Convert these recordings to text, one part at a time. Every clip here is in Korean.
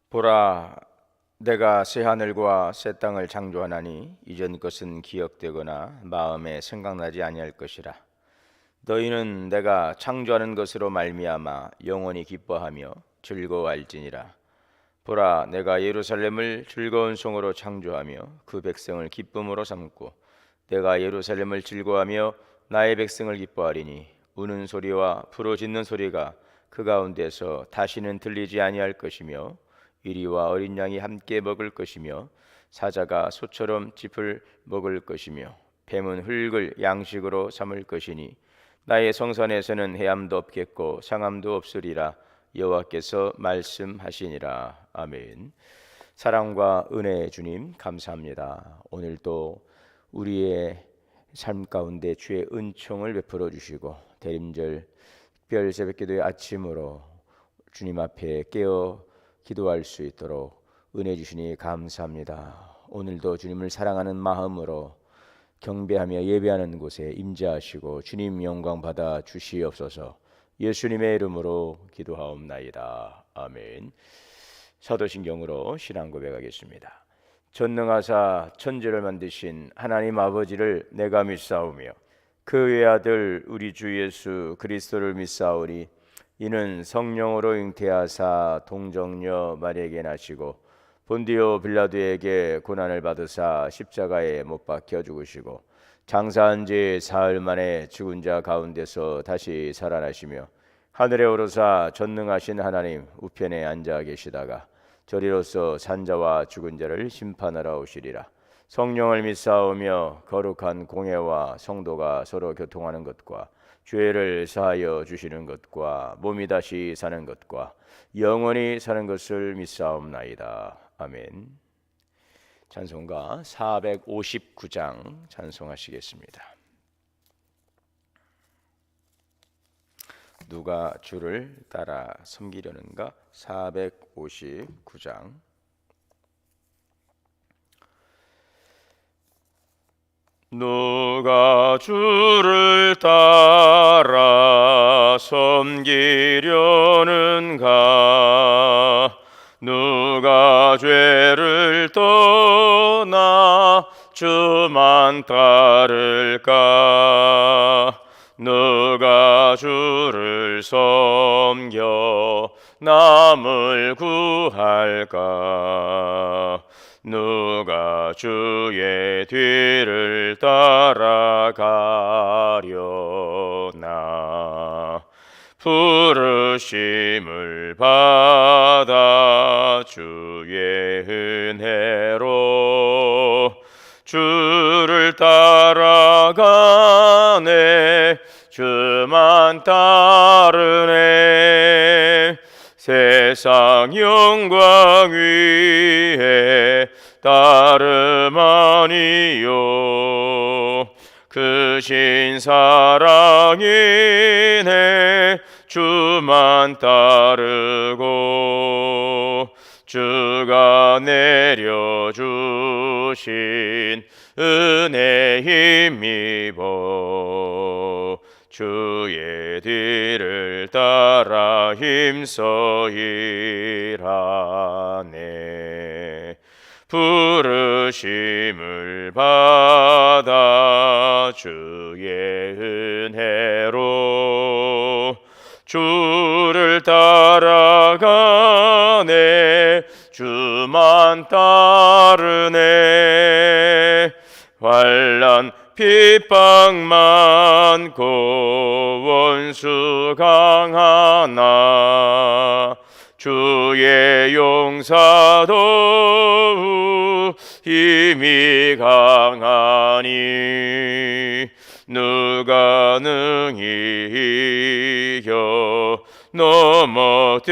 보라, 내가 새 하늘과 새 땅을 창조하나니 이전 것은 기억되거나 마음에 생각나지 아니할 것이라. 너희는 내가 창조하는 것으로 말미암아 영원히 기뻐하며 즐거워할지니라. 보라, 내가 예루살렘을 즐거운 성으로 창조하며 그 백성을 기쁨으로 삼고 내가 예루살렘을 즐거워하며 나의 백성을 기뻐하리니 우는 소리와 부르짖는 소리가 그 가운데서 다시는 들리지 아니할 것이며 이리와 어린 양이 함께 먹을 것이며 사자가 소처럼 짚을 먹을 것이며 뱀은 흙을 양식으로 삼을 것이니 나의 성산에서는 해함도 없겠고 상함도 없으리라. 여호와께서 말씀하시니라. 아멘. 사랑과 은혜의 주님 감사합니다. 오늘도 우리의 삶 가운데 주의 은총을 베풀어 주시고 대림절 특별 새벽기도의 아침으로 주님 앞에 깨어 기도할 수 있도록 은혜 주시니 감사합니다. 오늘도 주님을 사랑하는 마음으로 경배하며 예배하는 곳에 임재하시고 주님 영광 받아 주시옵소서. 예수님의 이름으로 기도하옵나이다. 아멘. 사도신경으로 신앙 고백하겠습니다. 전능하사 천지를 만드신 하나님 아버지를 내가 믿사오며 그 외아들 우리 주 예수 그리스도를 믿사오니 이는 성령으로 잉태하사 동정녀 마리아에게 나시고 본디오 빌라도에게 고난을 받으사 십자가에 못 박혀 죽으시고 장사한 지 사흘 만에 죽은 자 가운데서 다시 살아나시며 하늘에 오르사 전능하신 하나님 우편에 앉아 계시다가 저리로서 산자와 죽은 자를 심판하러 오시리라. 성령을 믿사오며 거룩한 공회와 성도가 서로 교통하는 것과 죄를 사하여 주시는 것과 몸이 다시 사는 것과 영원히 사는 것을 믿사옵나이다. 아멘. 찬송가 459장 찬송하시겠습니다. 누가 주를 따라 섬기려는가? 459장. 누가 주를 따라 섬기려는가? 누가 죄를 떠나 주만 따를까? 누가 주를 섬겨 남을 구할까? 누가 주의 뒤를 따라가려나? 부르심을 받아 주의 은혜로 주를 따라가네. 주만 따르네. 세상 영광 위에 따름 아니요. 그 신 사랑이네. 주만 따르고 주가 내려주신 은혜 힘입어 주의 뒤를 따라 힘써 일하네. 부르심을 받아 주의 은혜로 주를 따라가네. 주만 따르네. 환난 핍박 많고 원수 강하나 주의 용사도 힘이 강하니 누가 능히 이겨 넘어뜨리랴.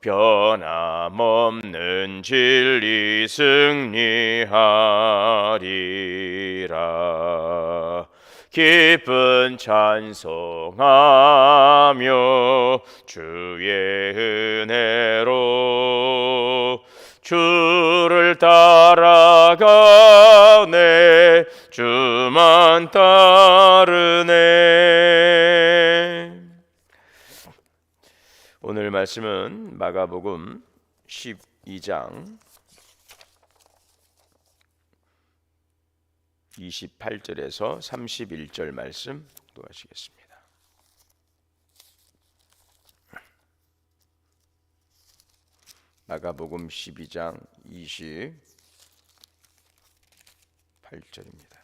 변함없는 진리 승리하리라. 기쁜 찬송하며 주의 은혜로 주를 따라가네. 주만 따르네. 오늘 말씀은 마가복음 12장 28절에서 31절 말씀 독독하시겠습니다. 마가복음 12장 28절입니다.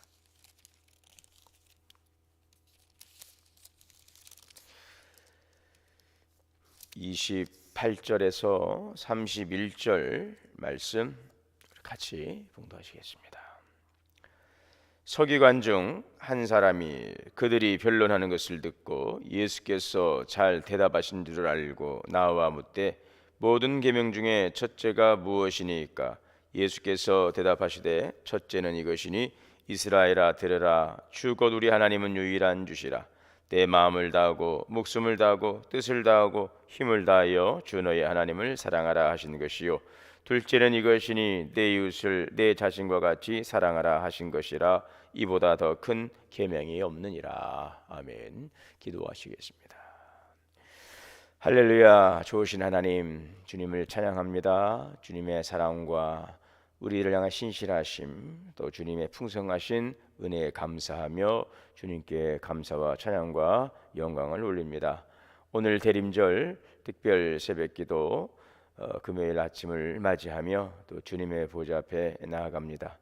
(28절에서) 31절 말씀 같이 봉독하시겠습니다. 서기관 중 한 사람이 그들이 변론하는 것을 듣고 예수께서 잘 대답하신 줄 알고 나와 묻되 모든 계명 중에 첫째가 무엇이니까? 예수께서 대답하시되 첫째는 이것이니 이스라엘아 들으라. 주 곧 우리 하나님은 유일한 주시라. 내 마음을 다하고 목숨을 다하고 뜻을 다하고 힘을 다하여 주 너의 하나님을 사랑하라 하신 것이요 둘째는 이것이니 내 이웃을 내 자신과 같이 사랑하라 하신 것이라. 이보다 더 큰 계명이 없느니라. 아멘. 기도하시겠습니다. 할렐루야. 좋으신 하나님, 주님을 찬양합니다. 주님의 사랑과 우리를 향한 신실하심, 또 주님의 풍성하신 은혜에 감사하며 주님께 감사와 찬양과 영광을 올립니다. 오늘 대림절 특별 새벽기도 금요일 아침을 맞이하며 또 주님의 보좌 앞에 나아갑니다.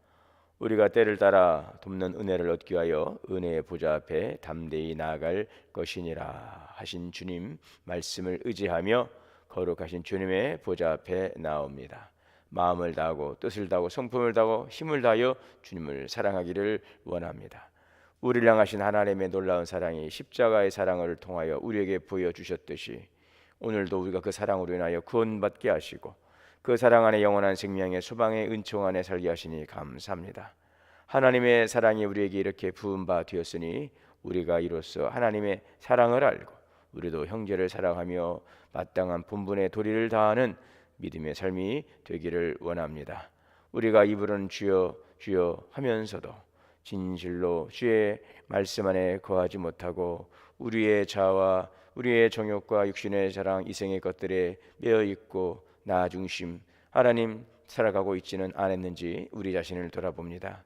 우리가 때를 따라 돕는 은혜를 얻기 위하여 은혜의 보좌 앞에 담대히 나아갈 것이니라 하신 주님 말씀을 의지하며 거룩하신 주님의 보좌 앞에 나옵니다. 마음을 다하고 뜻을 다하고 성품을 다하고 힘을 다하여 주님을 사랑하기를 원합니다. 우리를 향하신 하나님의 놀라운 사랑이 십자가의 사랑을 통하여 우리에게 보여주셨듯이 오늘도 우리가 그 사랑으로 인하여 구원받게 하시고 그 사랑 안에 영원한 생명의 소망의 은총 안에 살게 하시니 감사합니다. 하나님의 사랑이 우리에게 이렇게 부은 바 되었으니 우리가 이로써 하나님의 사랑을 알고 우리도 형제를 사랑하며 마땅한 본분의 도리를 다하는 믿음의 삶이 되기를 원합니다. 우리가 입으로는 주여 주여 하면서도 진실로 주의 말씀 안에 거하지 못하고 우리의 자아와 우리의 정욕과 육신의 자랑 이생의 것들에 매여 있고 나 중심 하나님 살아가고 있지는 않았는지 우리 자신을 돌아봅니다.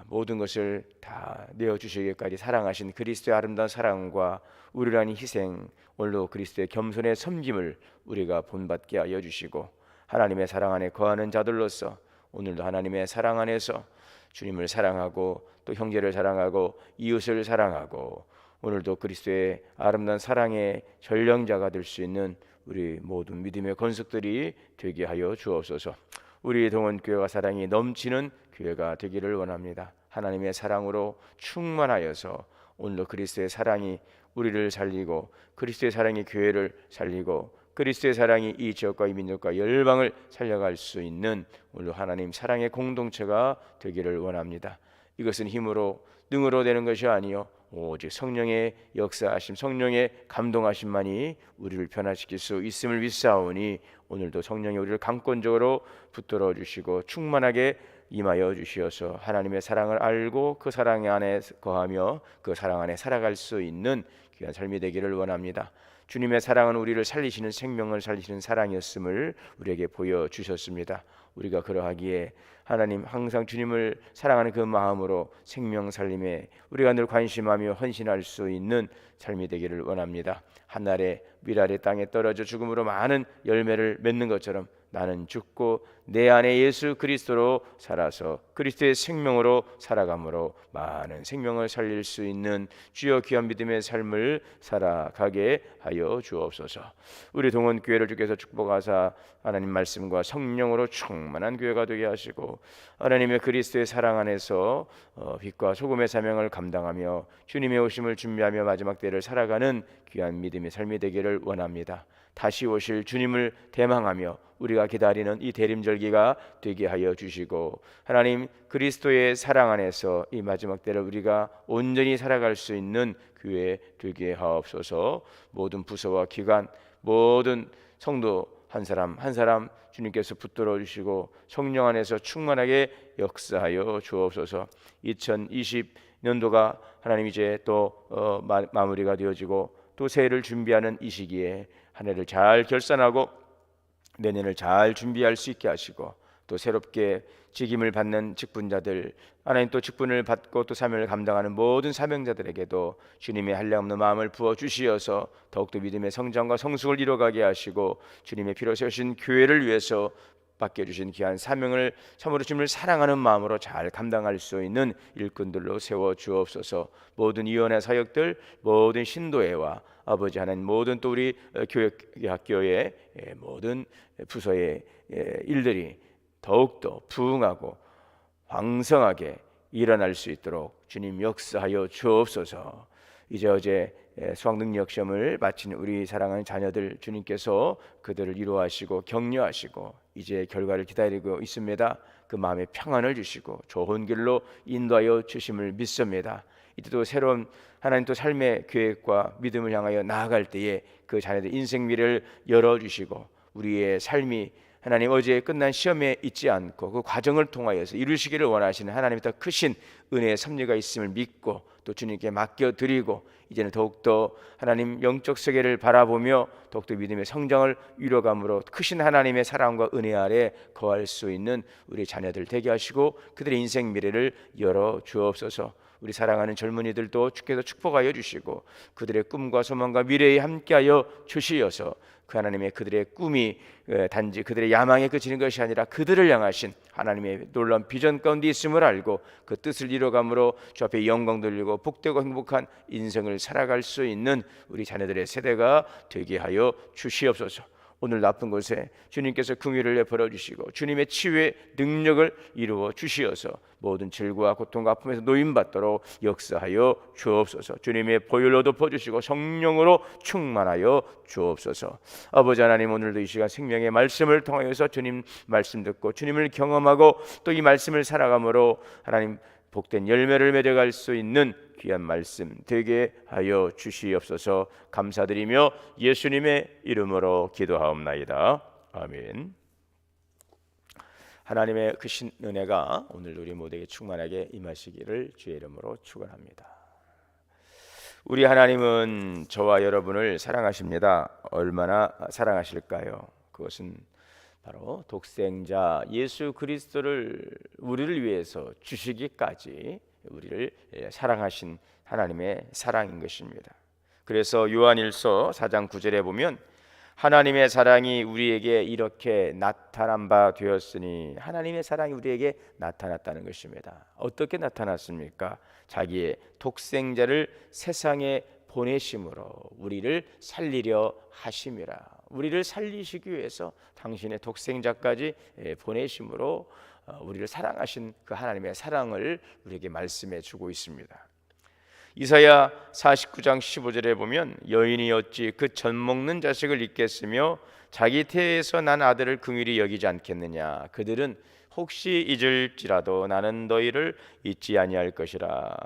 모든 것을 다 내어주시기까지 사랑하신 그리스도의 아름다운 사랑과 우리를 위한 희생, 오늘도 그리스도의 겸손의 섬김을 우리가 본받게 하여 주시고 하나님의 사랑 안에 거하는 자들로서 오늘도 하나님의 사랑 안에서 주님을 사랑하고 또 형제를 사랑하고 이웃을 사랑하고 오늘도 그리스도의 아름다운 사랑의 전령자가 될 수 있는 우리 모든 믿음의 건석들이 되게 하여 주옵소서. 우리 동원교회가 사랑이 넘치는 교회가 되기를 원합니다. 하나님의 사랑으로 충만하여서 오늘도 그리스도의 사랑이 우리를 살리고 그리스도의 사랑이 교회를 살리고 그리스도의 사랑이 이 지역과 이 민족과 열방을 살려갈 수 있는 오늘도 하나님 사랑의 공동체가 되기를 원합니다. 이것은 힘으로 능으로 되는 것이 아니요 오직 성령의 역사하심, 성령의 감동하심만이 우리를 변화시킬 수 있음을 믿사오니 오늘도 성령이 우리를 강권적으로 붙들어 주시고 충만하게 임하여 주시어서 하나님의 사랑을 알고 그 사랑 안에 거하며 그 사랑 안에 살아갈 수 있는 귀한 삶이 되기를 원합니다. 주님의 사랑은 우리를 살리시는 생명을 살리시는 사랑이었음을 우리에게 보여주셨습니다. 우리가 그러하기에 하나님 항상 주님을 사랑하는 그 마음으로 생명 살림에 우리가 늘 관심하며 헌신할 수 있는 삶이 되기를 원합니다. 한날에 미랄의 땅에 떨어져 죽음으로 많은 열매를 맺는 것처럼 나는 죽고 내 안에 예수 그리스도로 살아서 그리스도의 생명으로 살아감으로 많은 생명을 살릴 수 있는 주여 귀한 믿음의 삶을 살아가게 하여 주옵소서. 우리 동원교회를 주께서 축복하사 하나님 말씀과 성령으로 충만한 교회가 되게 하시고 하나님의 그리스도의 사랑 안에서 빛과 소금의 사명을 감당하며 주님의 오심을 준비하며 마지막 때를 살아가는 귀한 믿음의 삶이 되기를 원합니다. 다시 오실 주님을 대망하며 우리가 기다리는 이 대림절기가 되게 하여 주시고 하나님 그리스도의 사랑 안에서 이 마지막 때를 우리가 온전히 살아갈 수 있는 교회 되게 하옵소서. 모든 부서와 기관 모든 성도 한 사람 한 사람 주님께서 붙들어 주시고 성령 안에서 충만하게 역사하여 주옵소서. 2020년도가 하나님 이제 또 마무리가 되어지고 또 새해를 준비하는 이 시기에 한 해를 잘 결산하고 내년을 잘 준비할 수 있게 하시고, 또 새롭게 직임을 받는 직분자들, 하나님 또 직분을 받고 또 사명을 감당하는 모든 사명자들에게도 주님의 한량없는 마음을 부어 주시어서 더욱더 믿음의 성장과 성숙을 이뤄가게 하시고, 주님의 피로 세우신 교회를 위해서 맡겨주신 귀한 사명을 참으로 주님을 사랑하는 마음으로 잘 감당할 수 있는 일꾼들로 세워 주옵소서. 모든 위원회 사역들, 모든 신도회와 아버지 하나님, 모든 또 우리 교회 학교의 모든 부서의 일들이 더욱더 부흥하고 왕성하게 일어날 수 있도록 주님 역사하여 주옵소서. 이제 어제 수학능력 시험을 마친 우리 사랑하는 자녀들, 주님께서 그들을 위로하시고 격려하시고 이제 결과를 기다리고 있습니다. 그 마음에 평안을 주시고 좋은 길로 인도하여 주심을 믿습니다. 이때도 새로운 하나님 또 삶의 계획과 믿음을 향하여 나아갈 때에 그 자녀들 인생 미래를 열어주시고, 우리의 삶이 하나님 어제 끝난 시험에 있지 않고 그 과정을 통하여서 이루시기를 원하시는 하나님의 더 크신 은혜의 섭리가 있음을 믿고 또 주님께 맡겨드리고, 이제는 더욱더 하나님 영적 세계를 바라보며 더욱더 믿음의 성장을 이뤄감으로 크신 하나님의 사랑과 은혜 아래 거할 수 있는 우리 자녀들 되게 하시고 그들의 인생 미래를 열어 주옵소서. 우리 사랑하는 젊은이들도 주께서 축복하여 주시고 그들의 꿈과 소망과 미래에 함께하여 주시어서 그 하나님의 그들의 꿈이 단지 그들의 야망에 그치는 것이 아니라 그들을 향하신 하나님의 놀라운 비전 가운데 있음을 알고 그 뜻을 이뤄감으로 주 앞에 영광 돌리고 복되고 행복한 인생을 살아갈 수 있는 우리 자녀들의 세대가 되게 하여 주시옵소서. 오늘 나쁜 곳에 주님께서 긍휼을 베풀어 주시고 주님의 치유의 능력을 이루어 주시어서 모든 질과 고통과 아픔에서 노임받도록 역사하여 주옵소서. 주님의 보혈로 덮어주시고 성령으로 충만하여 주옵소서. 아버지 하나님, 오늘도 이 시간 생명의 말씀을 통하여서 주님 말씀 듣고 주님을 경험하고 또 이 말씀을 살아감으로 하나님 복된 열매를 맺어갈 수 있는 귀한 말씀 되게 하여 주시옵소서. 감사드리며 예수님의 이름으로 기도하옵나이다. 아멘. 하나님의 크신 은혜가 오늘 우리 모두에게 충만하게 임하시기를 주의 이름으로 축원합니다. 우리 하나님은 저와 여러분을 사랑하십니다. 얼마나 사랑하실까요? 그것은 바로 독생자 예수 그리스도를 우리를 위해서 주시기까지 우리를 사랑하신 하나님의 사랑인 것입니다. 그래서 요한일서 4장 9절에 보면 하나님의 사랑이 우리에게 이렇게 나타난 바 되었으니, 하나님의 사랑이 우리에게 나타났다는 것입니다. 어떻게 나타났습니까? 자기의 독생자를 세상에 보내심으로 우리를 살리려 하심이라. 우리를 살리시기 위해서 당신의 독생자까지 보내심으로 우리를 사랑하신 그 하나님의 사랑을 우리에게 말씀해 주고 있습니다. 이사야 49장 15절에 보면 여인이 어찌 그 젖 먹는 자식을 잊겠으며 자기 태에서 난 아들을 긍휼히 여기지 않겠느냐. 그들은 혹시 잊을지라도 나는 너희를 잊지 아니할 것이라.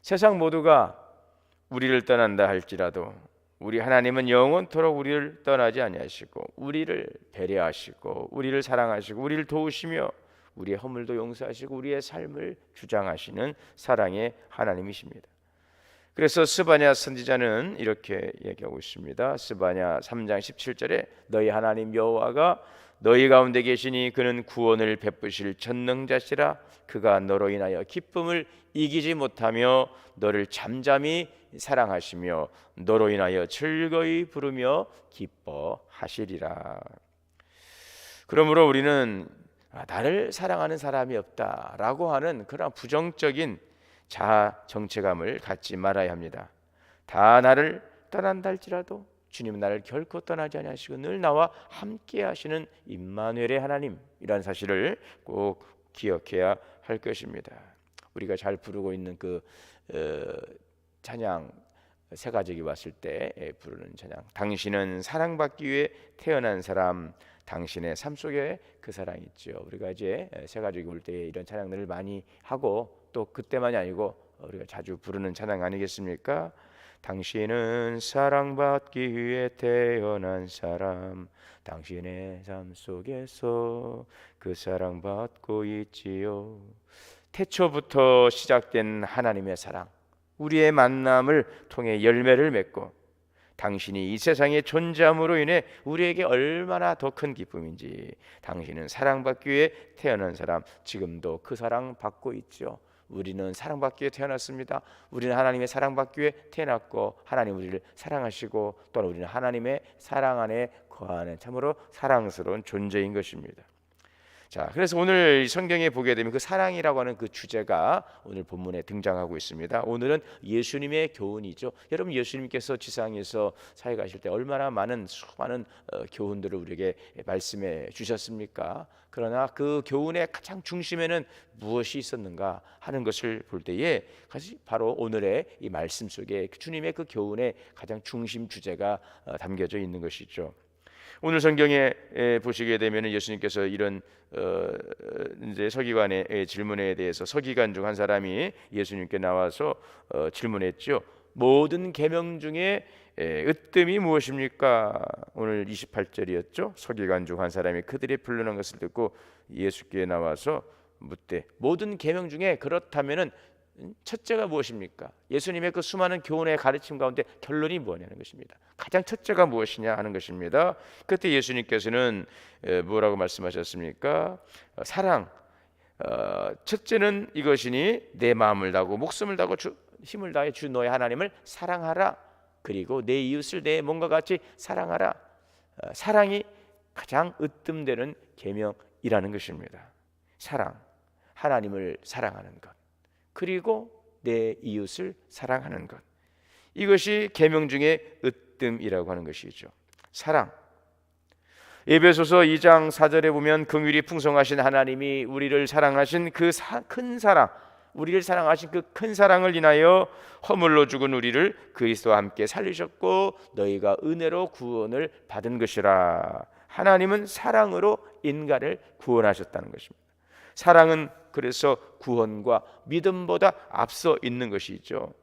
세상 모두가 우리를 떠난다 할지라도 우리 하나님은 영원토록 우리를 떠나지 아니하시고 우리를 배려하시고 우리를 사랑하시고 우리를 도우시며 우리의 허물도 용서하시고 우리의 삶을 주장하시는 사랑의 하나님이십니다. 그래서 스바냐 선지자는 이렇게 얘기하고 있습니다. 스바냐 3장 17절에 너희 하나님 여호와가 너희 가운데 계시니 그는 구원을 베푸실 전능자시라. 그가 너로 인하여 기쁨을 이기지 못하며 너를 잠잠히 사랑하시며 너로 인하여 즐거이 부르며 기뻐하시리라. 그러므로 우리는 나를 사랑하는 사람이 없다라고 하는 그런 부정적인 자아 정체감을 갖지 말아야 합니다. 다 나를 떠난다 할지라도 주님은 나를 결코 떠나지 아니하시고 늘 나와 함께 하시는 임마누엘의 하나님이라는 사실을 꼭 기억해야 할 것입니다. 우리가 잘 부르고 있는 그 찬양, 새 가족이 왔을 때 부르는 찬양, 당신은 사랑받기 위해 태어난 사람, 당신의 삶 속에 그 사랑이 있죠. 우리가 이제 새 가족이 올 때 이런 찬양들을 많이 하고 또 그때만이 아니고 우리가 자주 부르는 찬양 아니겠습니까? 당신은 사랑받기 위해 태어난 사람, 당신의 삶 속에서 그 사랑받고 있지요. 태초부터 시작된 하나님의 사랑, 우리의 만남을 통해 열매를 맺고 당신이 이 세상에 존재함으로 인해 우리에게 얼마나 더 큰 기쁨인지. 당신은 사랑받기 위해 태어난 사람, 지금도 그 사랑 받고 있죠. 우리는 사랑받기 위해 태어났습니다. 우리는 하나님의 사랑받기 위해 태어났고 하나님 우리를 사랑하시고 또한 우리는 하나님의 사랑 안에 거하는 참으로 사랑스러운 존재인 것입니다. 자, 그래서 오늘 성경에 보게 되면 그 사랑이라고 하는 그 주제가 오늘 본문에 등장하고 있습니다. 오늘은 예수님의 교훈이죠. 여러분, 예수님께서 지상에서 사역하실 때 얼마나 수많은 교훈들을 우리에게 말씀해 주셨습니까? 그러나 그 교훈의 가장 중심에는 무엇이 있었는가 하는 것을 볼 때에 바로 오늘의 이 말씀 속에 주님의 그 교훈의 가장 중심 주제가 담겨져 있는 것이죠. 오늘 성경에 보시게 되면 예수님께서 이런 이제 서기관의 질문에 대해서 서기관 중 한 사람이 예수님께 나와서 질문했죠. 모든 계명 중에 으뜸이 무엇입니까? 오늘 28절이었죠. 서기관 중 한 사람이 그들이 불르는 것을 듣고 예수께 나와서 묻되 모든 계명 중에 그렇다면은 첫째가 무엇입니까? 예수님의 그 수많은 교훈의 가르침 가운데 결론이 뭐냐는 것입니다. 가장 첫째가 무엇이냐 하는 것입니다. 그때 예수님께서는 뭐라고 말씀하셨습니까? 사랑. 첫째는 이것이니 내 마음을 다하고 목숨을 다하고 힘을 다해 주 너의 하나님을 사랑하라. 그리고 내 이웃을 내 몸과 같이 사랑하라. 사랑이 가장 으뜸되는 계명이라는 것입니다. 사랑, 하나님을 사랑하는 것, 그리고 내 이웃을 사랑하는 것, 이것이 계명 중에 으뜸이라고 하는 것이죠. 사랑. 에베소서 2장 4절에 보면 긍휼이 풍성하신 하나님이 우리를 사랑하신 그 큰 사랑, 우리를 사랑하신 그 큰 사랑을 인하여 허물로 죽은 우리를 그리스도와 함께 살리셨고 너희가 은혜로 구원을 받은 것이라. 하나님은 사랑으로 인간을 구원하셨다는 것입니다. 사랑은 그래서 구원과 믿음보다 앞서 있는 것이죠.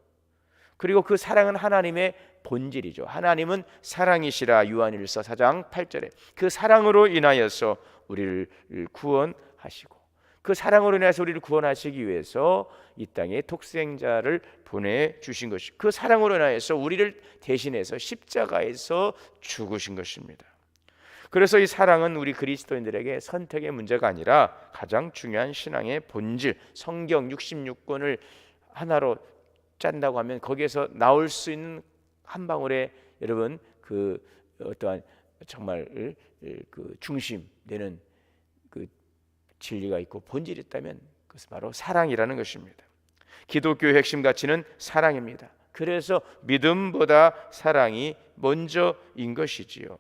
그리고 그 사랑은 하나님의 본질이죠. 하나님은 사랑이시라. 요한일서 4장 8절에 그 사랑으로 인하여서 우리를 구원하시고 그 사랑으로 인해서 우리를 구원하시기 위해서 이 땅에 독생자를 보내주신 것이, 그 사랑으로 인하여서 우리를 대신해서 십자가에서 죽으신 것입니다. 그래서 이 사랑은 우리 그리스도인들에게 선택의 문제가 아니라 가장 중요한 신앙의 본질, 성경 66권을 하나로 짠다고 하면 거기에서 나올 수 있는 한 방울의 여러분 그 어떠한 정말 그 중심 되는 그 진리가 있고 본질이 있다면 그것은 바로 사랑이라는 것입니다. 기독교의 핵심 가치는 사랑입니다. 그래서 믿음보다 사랑이 먼저인 것이지요.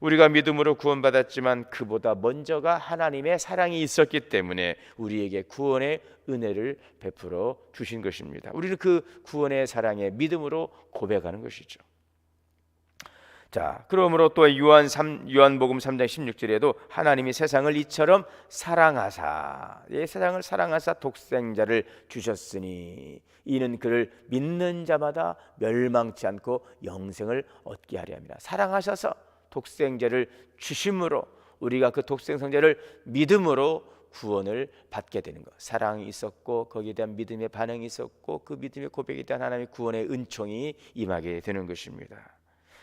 우리가 믿음으로 구원받았지만 그보다 먼저가 하나님의 사랑이 있었기 때문에 우리에게 구원의 은혜를 베풀어 주신 것입니다. 우리는 그 구원의 사랑에 믿음으로 고백하는 것이죠. 자, 그러므로 또 요한복음 3장 16절에도 하나님이 세상을 이처럼 사랑하사, 세상을 사랑하사 독생자를 주셨으니 이는 그를 믿는 자마다 멸망치 않고 영생을 얻게 하려 함이라. 사랑하셔서 독생자를 주심으로 우리가 그 독생성자를 믿음으로 구원을 받게 되는 것. 사랑이 있었고 거기에 대한 믿음의 반응이 있었고 그 믿음의 고백에 대한 하나님의 구원의 은총이 임하게 되는 것입니다.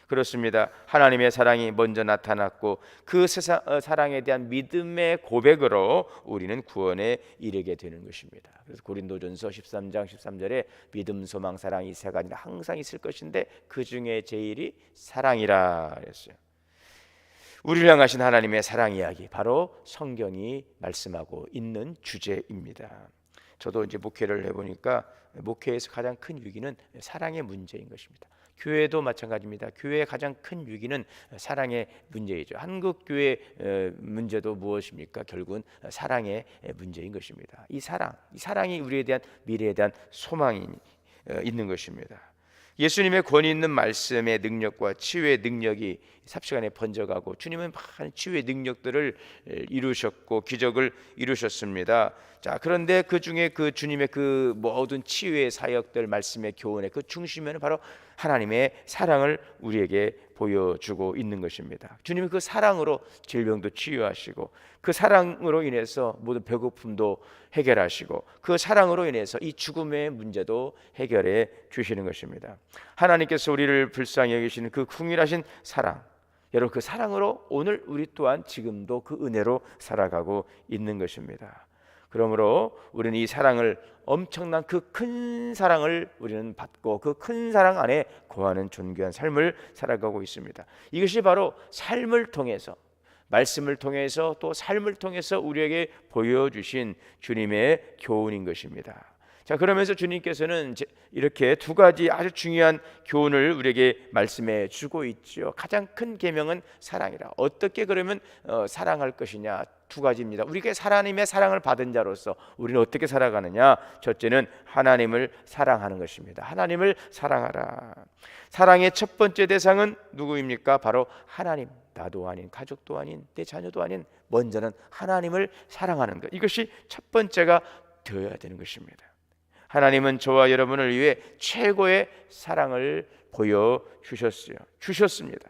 그렇습니다. 하나님의 사랑이 먼저 나타났고 그 사랑에 대한 믿음의 고백으로 우리는 구원에 이르게 되는 것입니다. 그래서 고린도전서 13장 13절에 믿음, 소망, 사랑 이 세 가지는 항상 있을 것인데 그 중에 제일이 사랑이라 했어요. 우리를 향하신 하나님의 사랑 이야기, 바로 성경이 말씀하고 있는 주제입니다. 저도 이제 목회를 해보니까 목회에서 가장 큰 위기는 사랑의 문제인 것입니다. 교회도 마찬가지입니다. 교회의 가장 큰 위기는 사랑의 문제이죠. 한국 교회 문제도 무엇입니까? 결국은 사랑의 문제인 것입니다. 이 사랑이 우리에 대한 미래에 대한 소망이 있는 것입니다. 예수님의 권위 있는 말씀의 능력과 치유의 능력이 삽시간에 번져가고 주님은 많은 치유의 능력들을 이루셨고 기적을 이루셨습니다. 자, 그런데 그 중에 그 주님의 그 모든 치유의 사역들 말씀의 교훈의 그 중심에는 바로 하나님의 사랑을 우리에게 보여주고 있는 것입니다. 주님은 그 사랑으로 질병도 치유하시고, 그 사랑으로 인해서 모든 배고픔도 해결하시고, 그 사랑으로 인해서 이 죽음의 문제도 해결해 주시는 것입니다. 하나님께서 우리를 불쌍히 여기시는 그 긍휼하신 사랑, 여러분 그 사랑으로 오늘 우리 또한 지금도 그 은혜로 살아가고 있는 것입니다. 그러므로 우리는 이 사랑을, 엄청난 그 큰 사랑을 우리는 받고 그 큰 사랑 안에 거하는 존귀한 삶을 살아가고 있습니다. 이것이 바로 삶을 통해서, 말씀을 통해서 또 삶을 통해서 우리에게 보여주신 주님의 교훈인 것입니다. 자, 그러면서 주님께서는 이렇게 두 가지 아주 중요한 교훈을 우리에게 말씀해 주고 있죠. 가장 큰 계명은 사랑이라. 어떻게 그러면 사랑할 것이냐? 두 가지입니다. 우리가 하나님의 사랑을 받은 자로서 우리는 어떻게 살아가느냐? 첫째는 하나님을 사랑하는 것입니다. 하나님을 사랑하라. 사랑의 첫 번째 대상은 누구입니까? 바로 하나님. 나도 아닌, 가족도 아닌, 내 자녀도 아닌, 먼저는 하나님을 사랑하는 것. 이것이 첫 번째가 되어야 되는 것입니다. 하나님은 저와 여러분을 위해 최고의 사랑을 주셨습니다.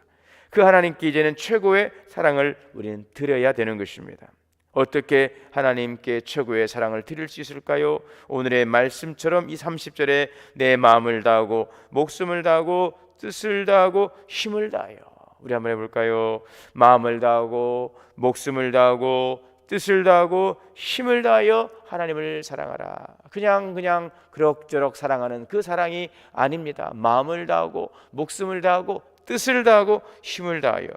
그 하나님께 이제는 최고의 사랑을 우리는 드려야 되는 것입니다. 어떻게 하나님께 최고의 사랑을 드릴 수 있을까요? 오늘의 말씀처럼 이 30절에 내 마음을 다하고 목숨을 다하고 뜻을 다하고 힘을 다하여. 우리 한번 해볼까요? 마음을 다하고 목숨을 다하고 뜻을 다하고 힘을 다하여 하나님을 사랑하라. 그냥 그럭저럭 사랑하는 그 사랑이 아닙니다. 마음을 다하고 목숨을 다하고 뜻을 다하고 힘을 다하여.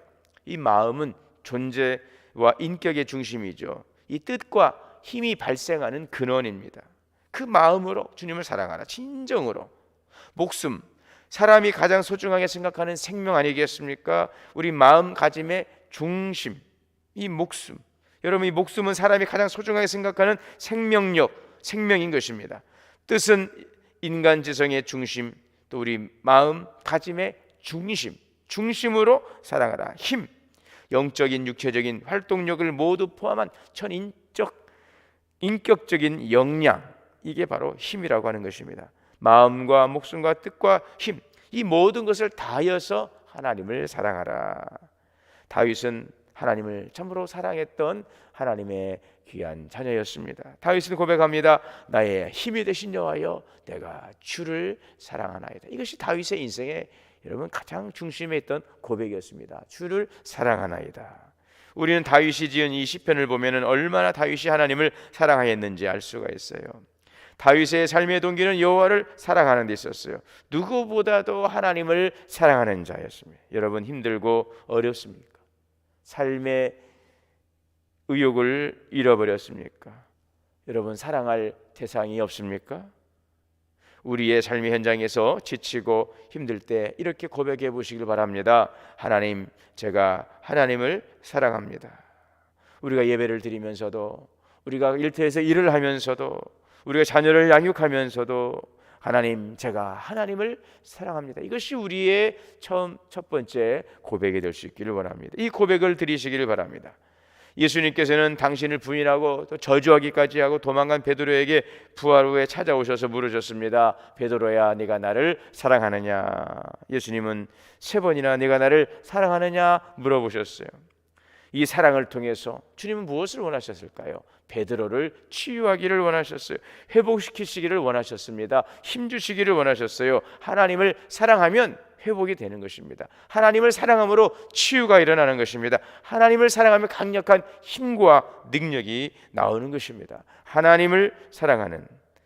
이 마음은 존재와 인격의 중심이죠. 이 뜻과 힘이 발생하는 근원입니다. 그 마음으로 주님을 사랑하라. 진정으로. 목숨, 사람이 가장 소중하게 생각하는 생명 아니겠습니까? 우리 마음가짐의 중심, 이 목숨. 여러분, 이 목숨은 사람이 가장 소중하게 생각하는 생명력, 생명인 것입니다. 뜻은 인간 지성의 중심, 또 우리 마음가짐의 중심으로 사랑하라. 힘, 영적인 육체적인 활동력을 모두 포함한 인격적인 역량, 이게 바로 힘이라고 하는 것입니다. 마음과 목숨과 뜻과 힘, 이 모든 것을 다하여서 하나님을 사랑하라. 다윗은 하나님을 참으로 사랑했던 하나님의 귀한 자녀였습니다. 다윗은 고백합니다. 나의 힘이 되신 여호와여, 내가 주를 사랑하나이다. 이것이 다윗의 인생의 여러분 가장 중심에 있던 고백이었습니다. 주를 사랑하나이다. 우리는 다윗이 지은 이 시편을 보면은 얼마나 다윗이 하나님을 사랑하였는지 알 수가 있어요. 다윗의 삶의 동기는 여호와를 사랑하는 데 있었어요. 누구보다도 하나님을 사랑하는 자였습니다. 여러분, 힘들고 어렵습니까? 삶의 의욕을 잃어버렸습니까? 여러분, 사랑할 대상이 없습니까? 우리의 삶의 현장에서 지치고 힘들 때 이렇게 고백해 보시길 바랍니다. 하나님, 제가 하나님을 사랑합니다. 우리가 예배를 드리면서도, 우리가 일터에서 일을 하면서도, 우리가 자녀를 양육하면서도 하나님, 제가 하나님을 사랑합니다. 이것이 우리의 첫 번째 고백이 될 수 있기를 원합니다. 이 고백을 드리시기를 바랍니다. 예수님께서는 당신을 부인하고 또 저주하기까지 하고 도망간 베드로에게 부활 후에 찾아오셔서 물으셨습니다. 베드로야, 네가 나를 사랑하느냐? 예수님은 3번이나 네가 나를 사랑하느냐 물어보셨어요. 이 사랑을 통해서 주님은 무엇을 원하셨을까요? 베드로를 치유하기를 원하셨어요. 회복시키시기를 원하셨습니다. 힘주시기를 원하셨어요. 하나님을 사랑하면 회복이 되는 것입니다. 하나님을 사랑함으로 치유가 일어나는 것입니다. 하나님을 사랑하면 강력한 힘과 능력이 나오는 것입니다. 하나님을 사랑하는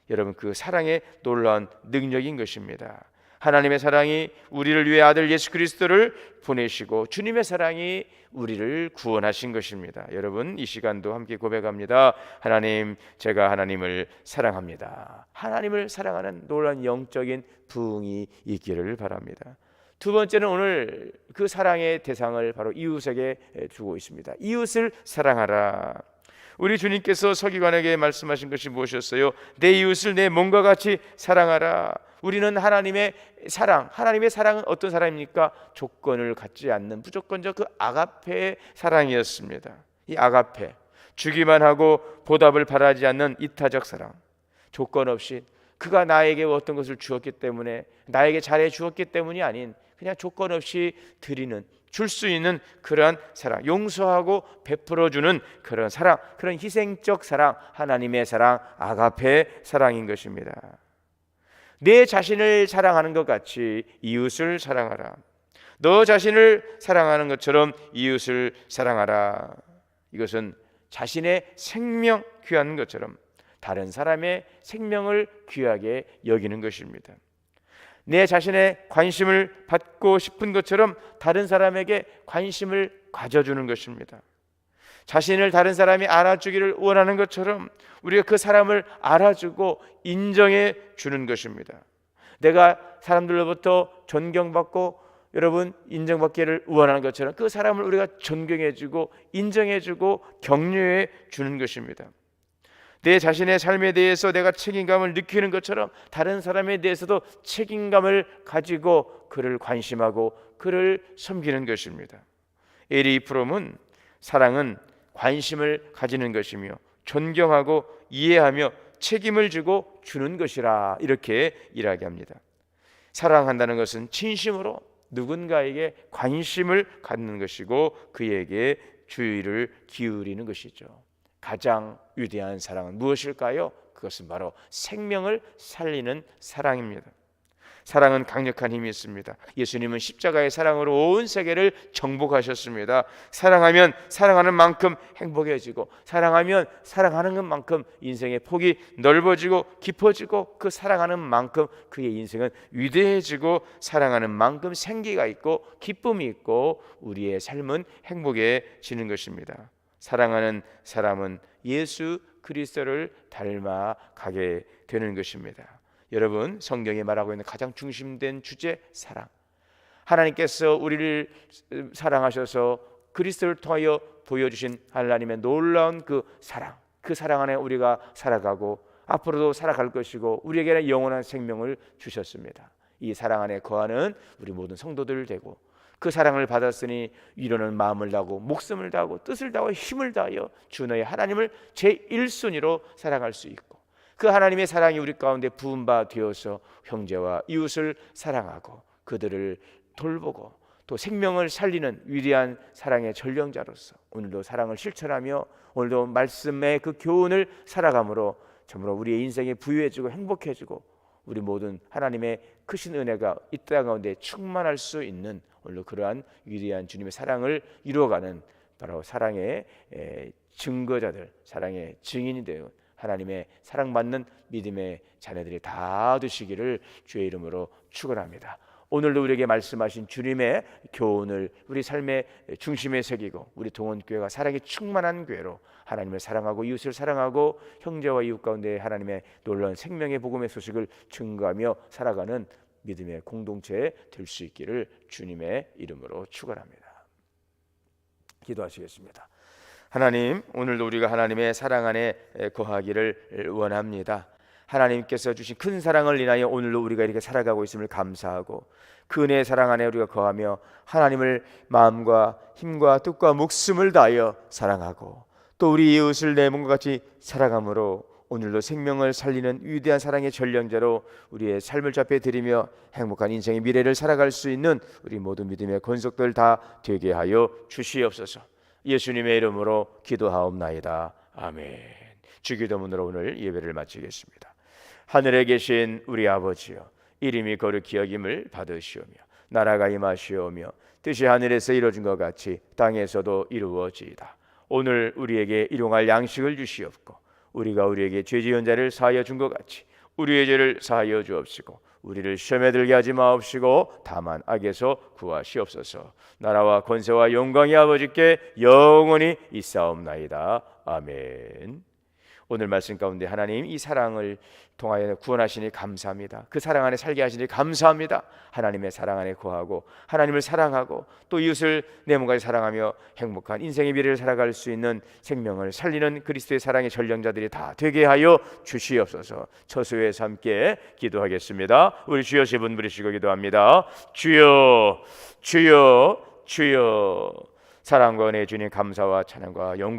여러분, 그 사랑의 놀라운 능력인 것입니다. 하나님의 사랑이 우리를 위해 아들 예수 그리스도를 보내시고 주님의 사랑이 우리를 구원하신 것입니다. 여러분, 이 시간도 함께 고백합니다. 하나님, 제가 하나님을 사랑합니다. 하나님을 사랑하는 놀라운 영적인 부흥이 있기를 바랍니다. 두 번째는 오늘 그 사랑의 대상을 바로 이웃에게 주고 있습니다. 이웃을 사랑하라. 우리 주님께서 서기관에게 말씀하신 것이 무엇이었어요? 내 이웃을 내 몸과 같이 사랑하라. 우리는 하나님의 사랑은 어떤 사랑입니까? 조건을 갖지 않는 무조건적 그 아가페의 사랑이었습니다. 이 아가페, 주기만 하고 보답을 바라지 않는 이타적 사랑, 조건 없이 그가 나에게 어떤 것을 주었기 때문에, 나에게 잘해 주었기 때문이 아닌 그냥 조건 없이 드리는, 줄 수 있는 그러한 사랑, 용서하고 베풀어주는 그런 사랑, 그런 희생적 사랑, 하나님의 사랑, 아가페 사랑인 것입니다. 내 자신을 사랑하는 것 같이 이웃을 사랑하라. 너 자신을 사랑하는 것처럼 이웃을 사랑하라. 이것은 자신의 생명 귀한 것처럼 다른 사람의 생명을 귀하게 여기는 것입니다. 내 자신의 관심을 받고 싶은 것처럼 다른 사람에게 관심을 가져주는 것입니다. 자신을 다른 사람이 알아주기를 원하는 것처럼 우리가 그 사람을 알아주고 인정해 주는 것입니다. 내가 사람들로부터 존경받고 여러분 인정받기를 원하는 것처럼 그 사람을 우리가 존경해주고 인정해주고 격려해 주는 것입니다. 내 자신의 삶에 대해서 내가 책임감을 느끼는 것처럼 다른 사람에 대해서도 책임감을 가지고 그를 관심하고 그를 섬기는 것입니다. 에리 프롬은 사랑은 관심을 가지는 것이며 존경하고 이해하며 책임을 지고 주는 것이라 이렇게 이야기합니다. 사랑한다는 것은 진심으로 누군가에게 관심을 갖는 것이고 그에게 주의를 기울이는 것이죠. 가장 위대한 사랑은 무엇일까요? 그것은 바로 생명을 살리는 사랑입니다. 사랑은 강력한 힘이 있습니다. 예수님은 십자가의 사랑으로 온 세계를 정복하셨습니다. 사랑하면 사랑하는 만큼 행복해지고 사랑하면 사랑하는 것만큼 인생의 폭이 넓어지고 깊어지고 그 사랑하는 만큼 그의 인생은 위대해지고 사랑하는 만큼 생기가 있고 기쁨이 있고 우리의 삶은 행복해지는 것입니다. 사랑하는 사람은 예수 그리스도를 닮아가게 되는 것입니다. 여러분, 성경이 말하고 있는 가장 중심된 주제, 사랑. 하나님께서 우리를 사랑하셔서 그리스도를 통하여 보여주신 하나님의 놀라운 그 사랑 안에 우리가 살아가고 앞으로도 살아갈 것이고 우리에게는 영원한 생명을 주셨습니다. 이 사랑 안에 거하는 우리 모든 성도들 되고 그 사랑을 받았으니 위로는 마음을 다하고 목숨을 다하고 뜻을 다하고 힘을 다하여 주 너의 하나님을 제1순위로 사랑할 수 있고 그 하나님의 사랑이 우리 가운데 부은 바 되어서 형제와 이웃을 사랑하고 그들을 돌보고 또 생명을 살리는 위대한 사랑의 전령자로서 오늘도 사랑을 실천하며 오늘도 말씀의 그 교훈을 살아감으로 참으로 우리의 인생이 부유해지고 행복해지고 우리 모든 하나님의 크신 은혜가 이 땅 가운데 충만할 수 있는 오늘 그러한 위대한 주님의 사랑을 이루어가는 바로 사랑의 증거자들, 사랑의 증인이 되어 하나님의 사랑받는 믿음의 자녀들이 다 되시기를 주의 이름으로 축원합니다. 오늘도 우리에게 말씀하신 주님의 교훈을 우리 삶의 중심에 새기고 우리 동원교회가 사랑이 충만한 교회로 하나님을 사랑하고 이웃을 사랑하고 형제와 이웃 가운데 하나님의 놀라운 생명의 복음의 소식을 증거하며 살아가는 믿음의 공동체 될 수 있기를 주님의 이름으로 축원합니다. 기도하시겠습니다. 하나님, 오늘도 우리가 하나님의 사랑 안에 거하기를 원합니다. 하나님께서 주신 큰 사랑을 인하여 오늘도 우리가 이렇게 살아가고 있음을 감사하고 그 은혜의 사랑 안에 우리가 거하며 하나님을 마음과 힘과 뜻과 목숨을 다하여 사랑하고 또 우리 이웃을 내 몸과 같이 사랑함으로 오늘도 생명을 살리는 위대한 사랑의 전령자로 우리의 삶을 잡혀 드리며 행복한 인생의 미래를 살아갈 수 있는 우리 모든 믿음의 권속들 다 되게 하여 주시옵소서. 예수님의 이름으로 기도하옵나이다. 아멘. 주기도문으로 오늘 예배를 마치겠습니다. 하늘에 계신 우리 아버지여, 이름이 거룩히 여김을 받으시오며 나라가 임하시오며 뜻이 하늘에서 이루어진 것 같이 땅에서도 이루어지이다. 오늘 우리에게 일용할 양식을 주시옵고 우리가 우리에게 죄 지은 자를 사하여 준 것 같이 우리의 죄를 사하여 주옵시고 우리를 시험에 들게 하지 마옵시고 다만 악에서 구하시옵소서. 나라와 권세와 영광이 아버지께 영원히 있사옵나이다. 아멘. 오늘 말씀 가운데 하나님 이 사랑을 통하여 구원하시니 감사합니다. 그 사랑 안에 살게 하시니 감사합니다. 하나님의 사랑 안에 거하고 하나님을 사랑하고 또 이웃을 내 몸까지 사랑하며 행복한 인생의 미래를 살아갈 수 있는 생명을 살리는 그리스도의 사랑의 전령자들이 다 되게 하여 주시옵소서. 처소에서 함께 기도하겠습니다. 우리 주여 세 분 부르시고 기도합니다. 주여 주여 주여. 사랑과 은혜의 주님 감사와 찬양과 영광